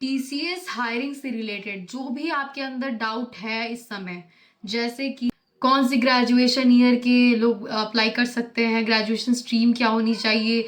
TCS hiring से related जो भी आपके अंदर डाउट है इस समय, जैसे कि कौन सी ग्रेजुएशन ईयर के लोग अप्लाई कर सकते हैं, ग्रेजुएशन स्ट्रीम क्या होनी चाहिए,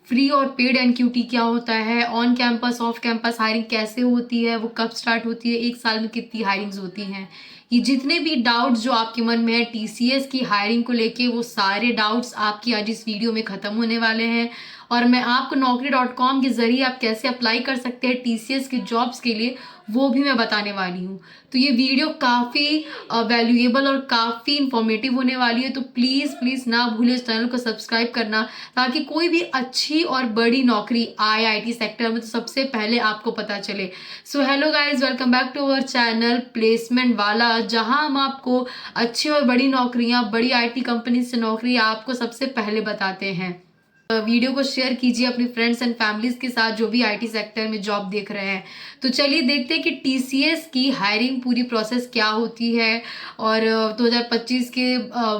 फ्री और पेड एनक्यूटी क्या होता है, on campus off campus hiring कैसे होती है, वो कब स्टार्ट होती है, एक साल में कितनी हायरिंग्स होती हैं, ये जितने भी डाउट्स जो आपके मन में है टीसीएस की हायरिंग को लेके, वो सारे डाउट्स आपकी आज इस वीडियो में ख़त्म होने वाले हैं। और मैं आपको naukri.com के ज़रिए आप कैसे अप्लाई कर सकते हैं टीसीएस के जॉब्स के लिए, वो भी मैं बताने वाली हूँ। तो ये वीडियो काफ़ी वैल्यूएबल और काफ़ी इंफॉर्मेटिव होने वाली है, तो प्लीज़ प्लीज़ ना भूलें इस चैनल को सब्सक्राइब करना, ताकि कोई भी अच्छी और बड़ी नौकरी आए आईटी सेक्टर में तो सबसे पहले आपको पता चले। So hello guys, welcome back to our channel placement वाला, जहां हम आपको अच्छी और बड़ी नौकरियां, बड़ी आईटी कंपनी से नौकरी आपको सबसे पहले बताते हैं। वीडियो को शेयर कीजिए अपनी फ्रेंड्स एंड फैमिलीज के साथ जो भी आईटी सेक्टर में जॉब देख रहे हैं। तो चलिए देखते हैं कि टीसीएस की हायरिंग पूरी प्रोसेस क्या होती है, और 2025 के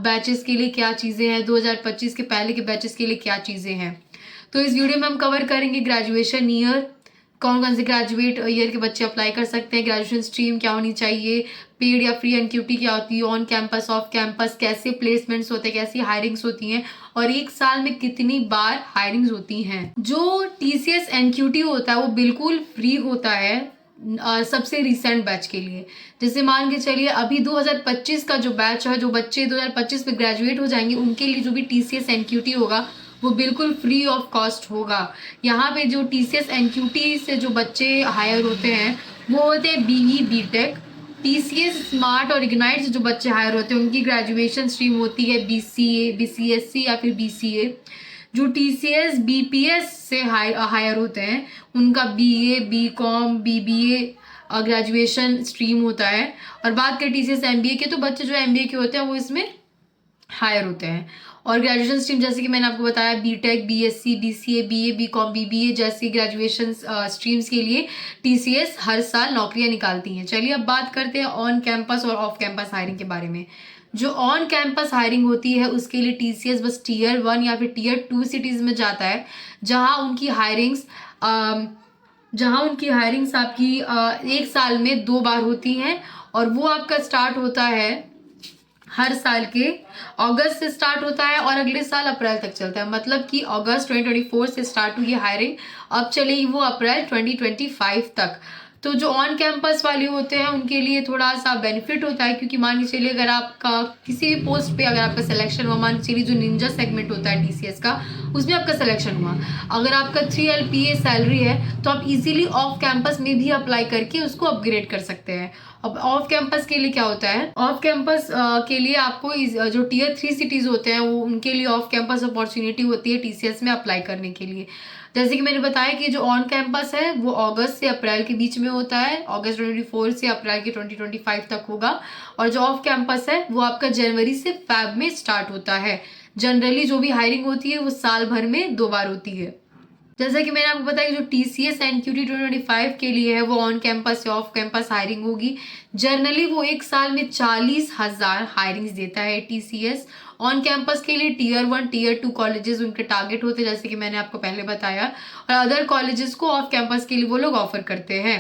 बैचेस के लिए क्या चीज़ें हैं, 2025 के पहले के बैचेस के लिए क्या चीज़ें हैं। तो इस वीडियो में हम कवर करेंगे ग्रेजुएशन ईयर, कौन कौन से ग्रेजुएट ईयर के बच्चे अप्लाई कर सकते हैं, ग्रेजुएशन स्ट्रीम क्या होनी चाहिए, पेड या फ्री एनक्यूटी क्या होती है, ऑन कैंपस ऑफ कैंपस कैसे प्लेसमेंट्स होते हैं, कैसी हायरिंग्स होती हैं, और एक साल में कितनी बार हायरिंग्स होती हैं। जो टीसीएस एनक्यूटी होता है वो बिल्कुल फ्री होता है सबसे रिसेंट बैच के लिए। जैसे मान के चलिए अभी 2025 का जो बैच है, जो बच्चे 2025 में ग्रेजुएट हो जाएंगे, उनके लिए जो भी टीसीएस एनक्यूटी होगा वो बिल्कुल फ्री ऑफ कॉस्ट होगा। यहाँ पे जो टीसीएस एनक्यूटी से जो बच्चे हायर होते हैं वो होते हैं बीई बीटेक। टीसीएस स्मार्ट और इग्नाइट से जो बच्चे हायर होते हैं उनकी ग्रेजुएशन स्ट्रीम होती है बीसीए, बीसीएससी या फिर बीसीए। जो टीसीएस बीपीएस से हायर होते हैं उनका BA, BCom, BBA graduation stream होता है। और बात करें टीसीएस एमबीए के, तो बच्चे जो एमबीए के होते हैं वो इसमें हायर होते हैं। और ग्रेजुएशन स्ट्रीम जैसे कि मैंने आपको बताया, BTech, BSc, BCA, BA, BCom, BBA जैसी ग्रेजुएशन स्ट्रीम्स के लिए टीसीएस हर साल नौकरियां निकालती हैं। चलिए अब बात करते हैं ऑन कैंपस और ऑफ कैंपस हायरिंग के बारे में। जो ऑन कैंपस हायरिंग होती है उसके लिए टीसीएस बस टीयर 1 या फिर टीयर 2 सिटीज़ में जाता है, जहां उनकी हायरिंग्स आपकी एक साल में 2 बार होती हैं। और वो आपका स्टार्ट होता है हर साल के अगस्त से स्टार्ट होता है और अगले साल अप्रैल तक चलता है। मतलब कि अगस्त 2024 से स्टार्ट हुई है हायरिंग, अब चलेगी वो अप्रैल 2025 तक। तो जो ऑन कैंपस वाले होते हैं उनके लिए थोड़ा सा बेनिफिट होता है, क्योंकि मान के चलिए अगर आपका किसी भी पोस्ट पे अगर आपका सिलेक्शन हुआ, मान के चलिए जो निंजा सेगमेंट होता है टीसीएस का, उसमें आपका सिलेक्शन हुआ, अगर आपका 3 LPA सैलरी है तो आप इजीली ऑफ कैंपस में भी अप्लाई करके उसको अपग्रेड कर सकते हैं। अब ऑफ कैंपस के लिए क्या होता है, ऑफ कैंपस के लिए आपको जो टीयर 3 सिटीज होते हैं वो उनके लिए ऑफ कैंपस अपॉर्चुनिटी होती है टीसीएस में अप्लाई करने के लिए। जैसे कि मैंने बताया कि जो ऑन कैंपस है वो अगस्त से अप्रैल के बीच में होता है, अगस्त 2024 से अप्रैल के 2025 तक होगा। और जो ऑफ कैंपस है वो आपका जनवरी से फेब में स्टार्ट होता है। जनरली जो भी हायरिंग होती है वो साल भर में 2 बार होती है। जैसा कि मैंने आपको बताया कि जो टीसीएस एनक्यूटी 2025 के लिए है वो ऑन कैंपस या ऑफ कैंपस हायरिंग होगी। जनरली वो एक साल में 40,000 हायरिंग्स देता है टीसीएस। ऑन कैंपस के लिए टीयर 1, टीयर 2 कॉलेजेस उनके टारगेट होते हैं, जैसे कि मैंने आपको पहले बताया, और अदर कॉलेजेस को ऑफ कैंपस के लिए वो लोग ऑफर करते हैं।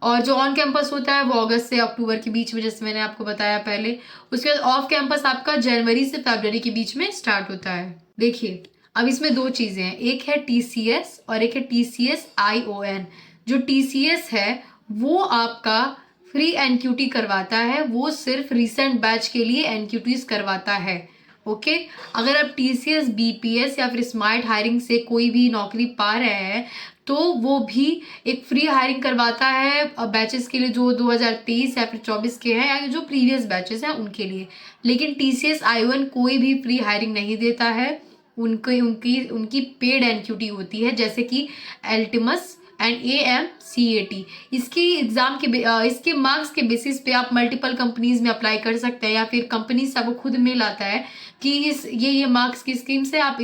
और जो ऑन कैंपस होता है वो अगस्त से अक्टूबर के बीच में, जैसे मैंने आपको बताया पहले। उसके बाद ऑफ कैंपस आपका जनवरी से फरवरी के बीच में स्टार्ट होता है। देखिए अब इसमें 2 चीज़ें हैं, एक है टीसीएस और एक है टीसीएस आईओएन। जो टीसीएस है वो आपका फ्री एनक्यूटी करवाता है, वो सिर्फ रिसेंट बैच के लिए एनक्यूटीज करवाता है। ओके, अगर आप टीसीएस बीपीएस या फिर स्मार्ट हायरिंग से कोई भी नौकरी पा रहे हैं तो वो भी एक फ्री हायरिंग करवाता है बैचेस के लिए जो 2023 या फिर 24 के हैं, या जो प्रीवियस बैचेस हैं उनके लिए। लेकिन टीसीएस आईओएन कोई भी फ्री हायरिंग नहीं देता है, उनकी पेड एनक्यूटी होती है, जैसे कि एल्टिमस एंड AMCAT। इसके मार्क्स के बेसिस पे आप मल्टीपल कंपनीज में अप्लाई कर सकते हैं, या फिर कंपनी से आपको खुद मेल आता है कि ये मार्क्स की स्कीम से आप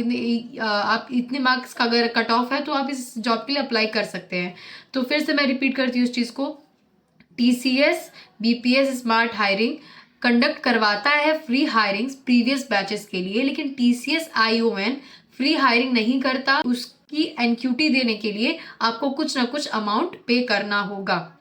इतने मार्क्स का अगर कट ऑफ है तो आप इस जॉब के लिए अप्लाई कर सकते हैं। तो फिर से मैं रिपीट करती हूँ इस चीज़ को, TCS BPS smart hiring conduct करवाता है फ्री हायरिंग्स प्रीवियस बैचेस के लिए, लेकिन टीसीएस आईओएन फ्री हायरिंग नहीं करता। कि एनक्यूटी देने के लिए आपको कुछ ना कुछ अमाउंट पे करना होगा।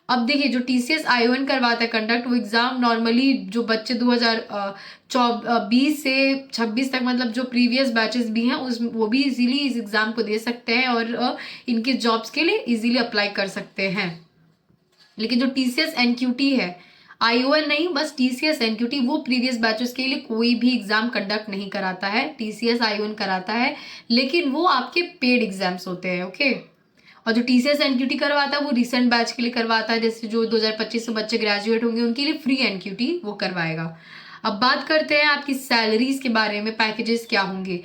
अब देखिए, जो टीसीएस आईओएन करवाता है कंडक्ट, वो एग्ज़ाम नॉर्मली जो बच्चे 2020 से 26 तक, मतलब जो प्रीवियस बैचेस भी हैं उस वो भी इजीली इस एग्ज़ाम को दे सकते हैं और इनके जॉब्स के लिए इजीली अप्लाई कर सकते हैं। लेकिन जो टीसीएस एनक्यूटी है, आईओएन नहीं, बस टीसीएस एनक्यूटी, वो प्रीवियस बैचेस के लिए कोई भी एग्जाम कंडक्ट नहीं कराता है। टीसीएस आईओएन कराता है, लेकिन वो आपके पेड एग्जाम्स होते हैं। ओके। और जो टीसीएस एनक्यूटी करवाता है वो रिसेंट बैच के लिए करवाता है, जैसे जो 2025 से बच्चे ग्रेजुएट होंगे उनके लिए फ्री एनक्यूटी वो करवाएगा। अब बात करते हैं आपकी सैलरीज के बारे में, पैकेजेस क्या होंगे।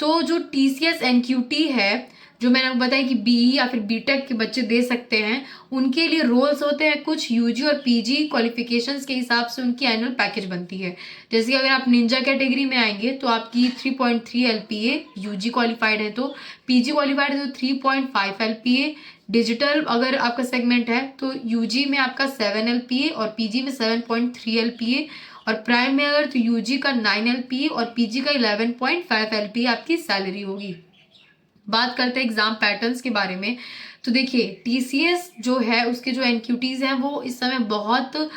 तो जो टीसीएस एनक्यूटी है, जो मैंने आपको बताया कि बीई या फिर बीटेक के बच्चे दे सकते हैं, उनके लिए रोल्स होते हैं कुछ, यूजी और पीजी क्वालिफिकेशंस के हिसाब से उनकी एनुअल पैकेज बनती है। जैसे कि अगर आप निंजा कैटेगरी में आएंगे तो आपकी 3.3 एलपीए, यूजी क्वालिफाइड है तो, पीजी क्वालिफाइड है तो 3.5 एलपीए, डिजिटल अगर आपका सेगमेंट है तो यूजी में आपका 7 एलपीए और पीजी में 7.3 एलपीए, और प्राइम में अगर तो यूजी का 9 एलपीए और पीजी का 11.5 एलपीए आपकी सैलरी होगी। बात करते हैं एग्जाम पैटर्न्स के बारे में। तो देखिए, टीसीएस जो है उसके जो एनक्यूटीज हैं वो इस समय बहुत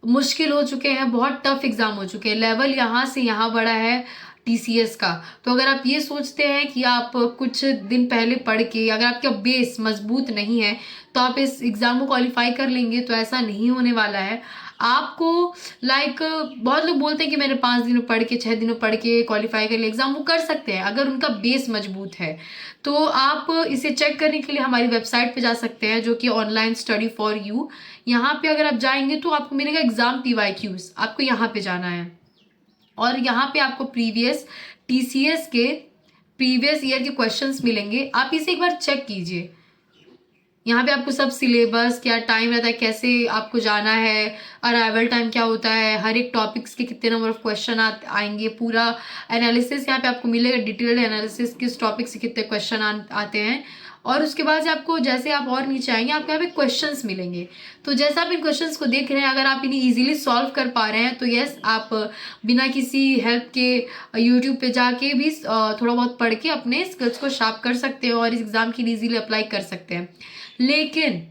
मुश्किल हो चुके हैं, बहुत टफ एग्जाम हो चुके हैं। लेवल यहाँ से यहाँ बढ़ा है टीसीएस का। तो अगर आप ये सोचते हैं कि आप कुछ दिन पहले पढ़ के, अगर आपका बेस मजबूत नहीं है तो आप इस एग्ज़ाम को क्वालिफाई कर लेंगे, तो ऐसा नहीं होने वाला है। आपको बहुत लोग बोलते हैं कि मैंने 5 दिन में पढ़ के, 6 दिन में पढ़ के क्वालिफाई कर लिया एग्ज़ाम, वो कर सकते हैं अगर उनका बेस मजबूत है। तो आप इसे चेक करने के लिए हमारी वेबसाइट पे जा सकते हैं, जो कि ऑनलाइन स्टडी फॉर यू। यहाँ पे अगर आप जाएंगे तो आपको मिलेगा एग्ज़ाम पीवाईक्यूज, आपको यहाँ पे जाना है और यहाँ पे आपको प्रीवियस टीसीएस के प्रीवियस ईयर के क्वेश्चंस मिलेंगे। आप इसे एक बार चेक कीजिए। यहाँ पे आपको सब सिलेबस, क्या टाइम रहता है, कैसे आपको जाना है, अराइवल टाइम क्या होता है, हर एक टॉपिक्स के कितने नंबर ऑफ क्वेश्चन आएंगे, पूरा एनालिसिस यहाँ पे आपको मिलेगा, डिटेल्ड एनालिसिस किस टॉपिक से कितने क्वेश्चन आते हैं। और उसके बाद से आपको, जैसे आप और नीचे आएंगे, आपको यहाँ पे क्वेश्चंस मिलेंगे। तो जैसे आप इन क्वेश्चंस को देख रहे हैं, अगर आप इन्हें इजीली सॉल्व कर पा रहे हैं तो यस, आप बिना किसी हेल्प के यूट्यूब पे जाके भी थोड़ा बहुत पढ़ के अपने स्किल्स को शार्प कर सकते हो और इस एग्ज़ाम के लिए इजीली अप्लाई कर सकते हैं। लेकिन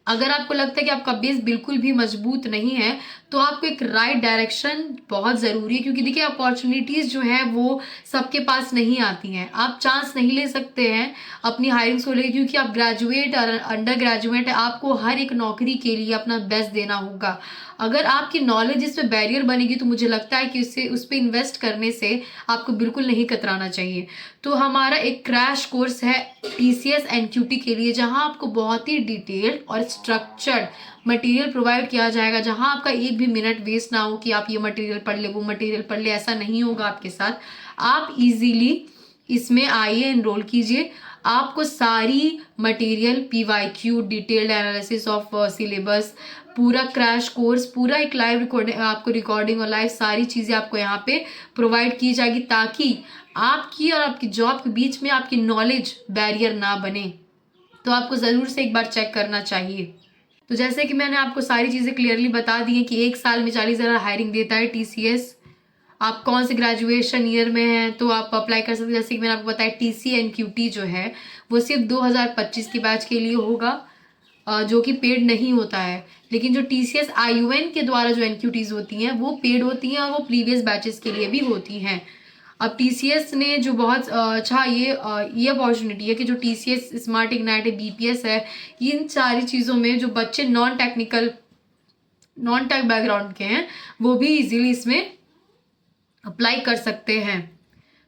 अगर आपको लगता है कि आपका बेस बिल्कुल भी मजबूत नहीं है तो आपको एक राइट डायरेक्शन बहुत ज़रूरी है, क्योंकि देखिए अपॉर्चुनिटीज़ जो है वो सबके पास नहीं आती हैं। आप चांस नहीं ले सकते हैं अपनी हायरिंग्स को लेकर, क्योंकि आप ग्रेजुएट और अंडर ग्रेजुएट है, आपको हर एक नौकरी के लिए अपना बेस्ट देना होगा। अगर आपकी नॉलेज इस पर बैरियर बनेगी तो मुझे लगता है कि उस पर इन्वेस्ट करने से आपको बिल्कुल नहीं कतराना चाहिए। तो हमारा एक क्रैश कोर्स है टीसीएस एनक्यूटी के लिए, जहां आपको बहुत ही डिटेल्ड और स्ट्रक्चर्ड मटेरियल प्रोवाइड किया जाएगा, जहां आपका एक भी मिनट वेस्ट ना हो कि आप ये मटेरियल पढ़ ले, वो मटेरियल पढ़ ले, ऐसा नहीं होगा आपके साथ। आप इजीली इसमें आइए, एनरोल कीजिए। आपको सारी material, PYQ, detailed analysis of syllabus, पूरा क्रैश कोर्स, पूरा एक लाइव रिकॉर्डिंग, आपको रिकॉर्डिंग और लाइव सारी चीज़ें आपको यहाँ पे प्रोवाइड की जाएगी, ताकि आपकी और आपकी जॉब के बीच में आपकी नॉलेज बैरियर ना बने। तो आपको ज़रूर से एक बार चेक करना चाहिए। तो जैसे कि मैंने आपको सारी चीज़ें क्लियरली बता दी हैं कि 1 साल में 40,000 हायरिंग देता है टीसीएस। आप कौन से ग्रेजुएशन ईयर में हैं तो आप अप्लाई कर सकते हैं। जैसे कि मैंने आपको बताया, टीसी एनक्यूटी जो है वो सिर्फ 2025 की बैच के लिए होगा, जो कि पेड नहीं होता है। लेकिन जो टीसीएस आईयूएन के द्वारा जो एनक्यूटीज होती हैं वो पेड होती हैं और वो प्रीवियस बैचेस के लिए भी होती हैं। अब टीसीएस ने जो बहुत अच्छा ये अपॉर्चुनिटी है कि जो टीसीएस स्मार्ट इग्नाइट है, बीपीएस है, इन सारी चीज़ों में जो बच्चे नॉन टेक बैकग्राउंड के हैं वो भी इजीली इसमें अप्लाई कर सकते हैं।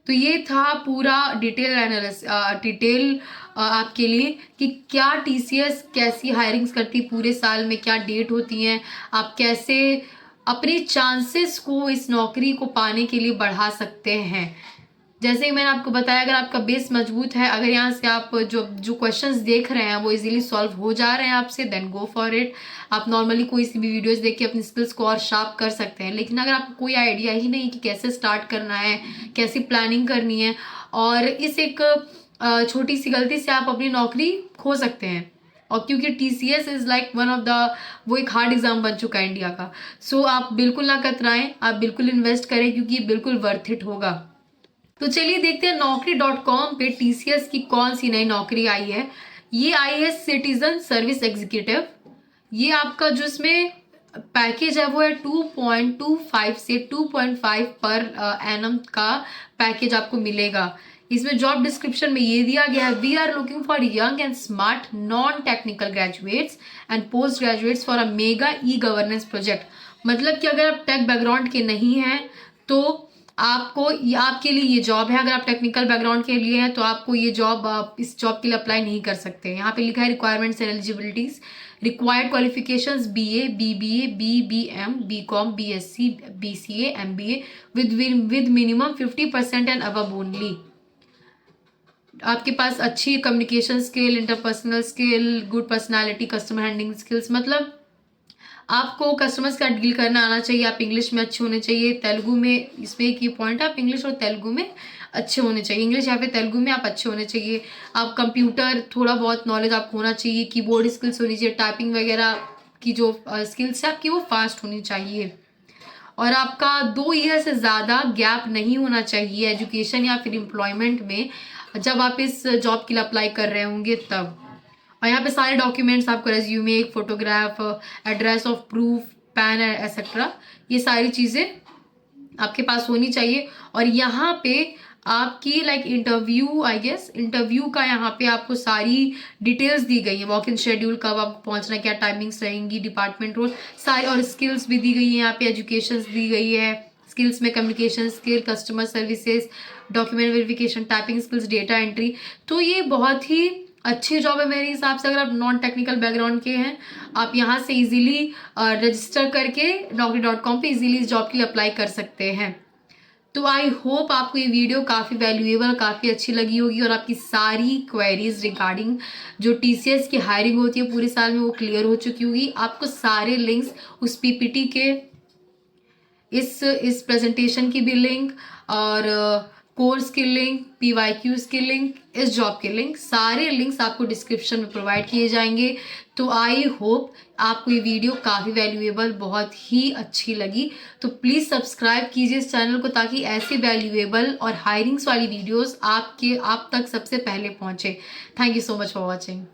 तो ये था पूरा डिटेल आपके लिए कि क्या टीसीएस कैसी हायरिंग्स करती पूरे साल में, क्या डेट होती हैं, आप कैसे अपने चांसेस को इस नौकरी को पाने के लिए बढ़ा सकते हैं। जैसे कि मैंने आपको बताया, अगर आपका बेस मजबूत है, अगर यहाँ से आप जो क्वेश्चंस देख रहे हैं वो इजीली सॉल्व हो जा रहे हैं आपसे, देन गो फॉर इट। आप नॉर्मली कोई सी भी वीडियोस देख के अपनी स्किल्स को और शार्प कर सकते हैं। लेकिन अगर आपको कोई आइडिया ही नहीं कि कैसे स्टार्ट करना है, कैसी प्लानिंग करनी है, और इस एक छोटी सी गलती से आप अपनी नौकरी खो सकते हैं। और क्योंकि TCS is like one of the, वो एक हार्ड एग्जाम बन चुका है इंडिया का। सो आप बिल्कुल ना कतराएं, आप बिल्कुल इन्वेस्ट करें, क्योंकि बिल्कुल वर्थ इट होगा। तो चलिए देखते हैं naukri.com पे टीसीएस की कौन सी नई नौकरी आई है। ये आई है सिटीजन सर्विस एग्जीक्यूटिव। ये आपका जो इसमें पैकेज है वो है 2.25 से 2.5 पर एनम का पैकेज आपको मिलेगा। इसमें जॉब डिस्क्रिप्शन में ये दिया गया है, we are looking for young and smart non technical graduates and post graduates for a mega e governance project. मतलब कि अगर आप टेक बैकग्राउंड के नहीं हैं तो आपको आपके लिए ये जॉब है। अगर आप टेक्निकल बैकग्राउंड के लिए हैं तो आपको ये जॉब इस जॉब के लिए अप्लाई नहीं कर सकते। यहाँ पे लिखा है requirements and eligibilities. Required qualifications BA, BBA, BBM, BCom, BSc, BCA, MBA with minimum 50% and above only. आपके पास अच्छी communication skill, interpersonal skill, good personality, customer handling skills, मतलब आपको कस्टमर्स का डील करना आना चाहिए। आप इंग्लिश में अच्छे होने चाहिए, तेलुगु में, इसमें एक ये पॉइंट है, आप इंग्लिश और तेलुगु में अच्छे होने चाहिए। इंग्लिश या फिर तेलुगु में आप अच्छे होने चाहिए। आप कंप्यूटर थोड़ा बहुत नॉलेज आपको होना चाहिए, कीबोर्ड स्किल्स होनी चाहिए, टाइपिंग वगैरह की जो स्किल्स है आपकी वो फास्ट होनी चाहिए। और आपका 2 ईयर से ज़्यादा गैप नहीं होना चाहिए एजुकेशन या फिर एम्प्लॉयमेंट में, जब आप इस जॉब के लिए अप्लाई कर रहे होंगे तब। और यहाँ पे सारे डॉक्यूमेंट्स आपको रेज्यूमे, एक photograph, address of proof, pan etcetera, ये सारी चीज़ें आपके पास होनी चाहिए। और यहाँ पे आपकी like interview, I guess interview का यहाँ पे आपको सारी डिटेल्स दी गई है। वॉक इन शेड्यूल, कब आपको पहुँचना, क्या टाइमिंग्स रहेंगी, डिपार्टमेंट रोल सारे, और स्किल्स भी दी गई है। यहाँ पे एजुकेशन दी गई है। स्किल्स में communication skill, customer services, document verification, typing skills, data entry. तो ये बहुत ही अच्छी जॉब है मेरे हिसाब से। अगर आप नॉन टेक्निकल बैकग्राउंड के हैं, आप यहाँ से इजीली रजिस्टर करके naukri.com पे इजीली इस जॉब के लिए अप्लाई कर सकते हैं। तो आई होप आपको ये वीडियो काफ़ी वैल्यूएबल, काफ़ी अच्छी लगी होगी और आपकी सारी क्वेरीज रिगार्डिंग जो टीसीएस की हायरिंग होती है पूरे साल में वो क्लियर हो चुकी होगी। आपको सारे लिंक्स उस पीपीटी के, इस प्रेजेंटेशन की भी लिंक, और कोर्स की लिंक, पीवाईक्यूज की लिंक, इस जॉब के लिंक, सारे लिंक्स आपको डिस्क्रिप्शन में प्रोवाइड किए जाएंगे। तो आई होप आपको ये वीडियो काफ़ी वैल्यूएबल, बहुत ही अच्छी लगी। तो प्लीज़ सब्सक्राइब कीजिए इस चैनल को, ताकि ऐसी वैल्यूएबल और हायरिंग्स वाली वीडियोस आप तक सबसे पहले पहुँचे। Thank you so much for watching.